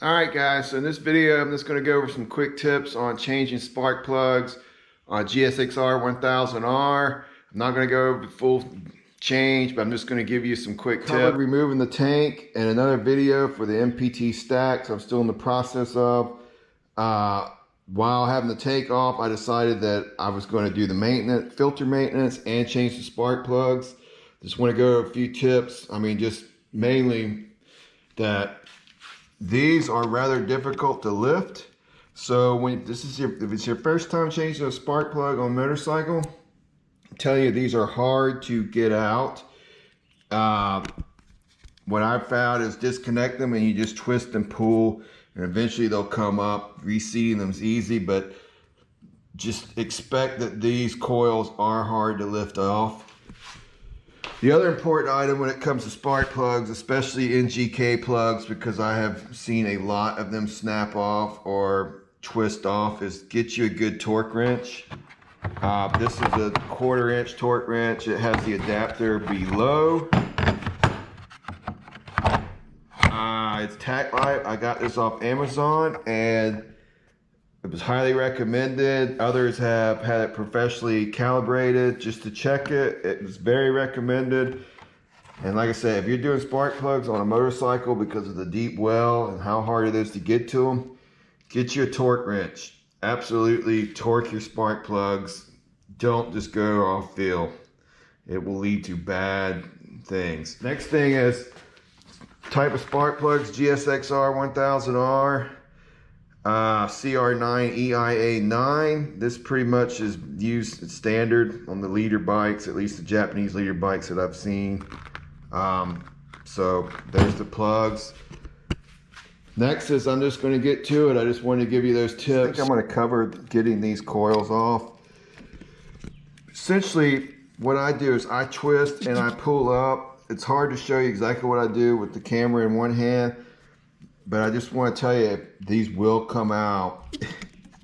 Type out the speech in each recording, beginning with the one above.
Alright guys, so in this video I'm just going to go over some quick tips on changing spark plugs on GSXR1000R. I'm not going to go over the full change, but I'm just going to give you some quick tips. Removing the tank and another video for the MPT stacks I'm still in the process of. While having the tank off, I decided that I was going to do the maintenance, filter maintenance, and change the spark plugs. Just want to go over a few tips. I mean, just mainly that these are rather difficult to lift. So if it's your first time changing a spark plug on a motorcycle, I tell you, these are hard to get out. What I've found is disconnect them and you just twist and pull, and eventually they'll come up. Reseating them is easy, but just expect that these coils are hard to lift off. The other important item when it comes to spark plugs, especially NGK plugs, because I have seen a lot of them snap off or twist off, is get you a good torque wrench. This is a 1/4 inch torque wrench. It has the adapter below. It's tack light. I got this off Amazon and it was highly recommended. Others have had it professionally calibrated just to check it. It was very recommended. And like I said, if you're doing spark plugs on a motorcycle because of the deep well and how hard it is to get to them, get you a torque wrench. Absolutely torque your spark plugs. Don't just go off feel. It will lead to bad things. Next thing is type of spark plugs, GSXR1000R. CR9 EIA9. This pretty much is used standard on the leader bikes, at least the Japanese leader bikes that I've seen. So there's the plugs. Next is, I'm just going to get to it. I just wanted to give you those tips. I think I'm going to cover getting these coils off. Essentially, what I do is I twist and I pull up. It's hard to show you exactly what I do with the camera in one hand, but I just want to tell you, these will come out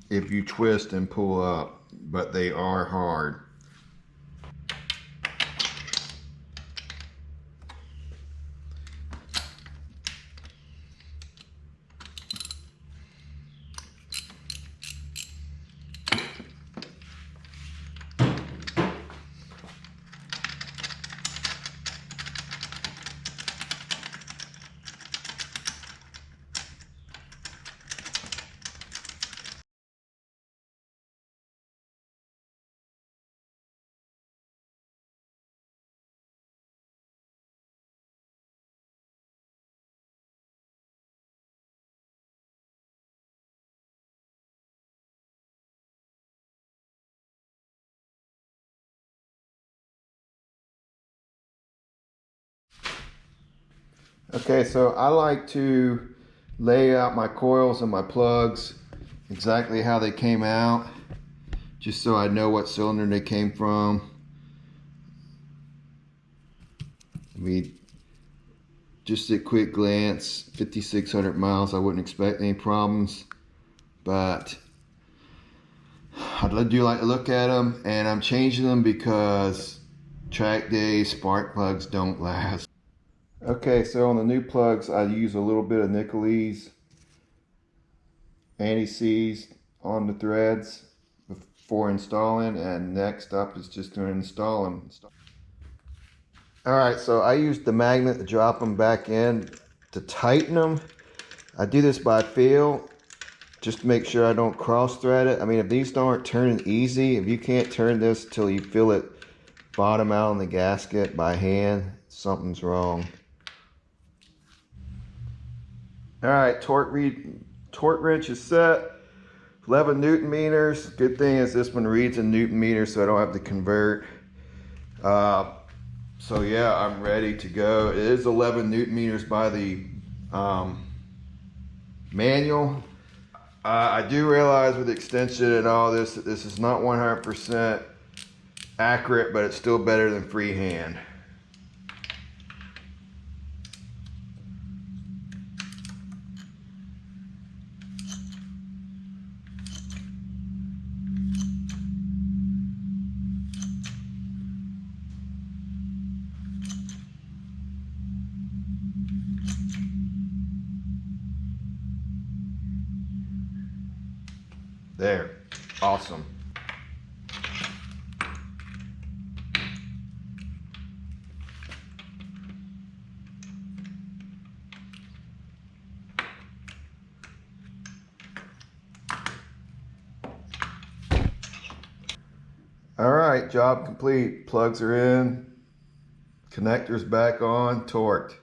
if you twist and pull up, but they are hard. Okay, so I like to lay out my coils and my plugs exactly how they came out, just so I know what cylinder they came from. I mean, just at quick glance, 5,600 miles, I wouldn't expect any problems, but I do like to look at them, and I'm changing them because track days, spark plugs don't last. Okay, so on the new plugs, I use a little bit of Nicolese anti-seize on the threads before installing, and next up is just to install them. Alright, so I use the magnet to drop them back in to tighten them. I do this by feel, just to make sure I don't cross thread it. I mean, if these aren't turning easy, if you can't turn this till you feel it bottom out on the gasket by hand, something's wrong. Alright, torque wrench is set. 11 Newton meters. Good thing is this one reads in Newton meters, so I don't have to convert. So yeah, I'm ready to go. It is 11 Newton meters by the manual. I do realize with extension and all this that this is not 100% accurate, but it's still better than freehand. There, awesome. All right, job complete. Plugs are in, connectors back on, torqued.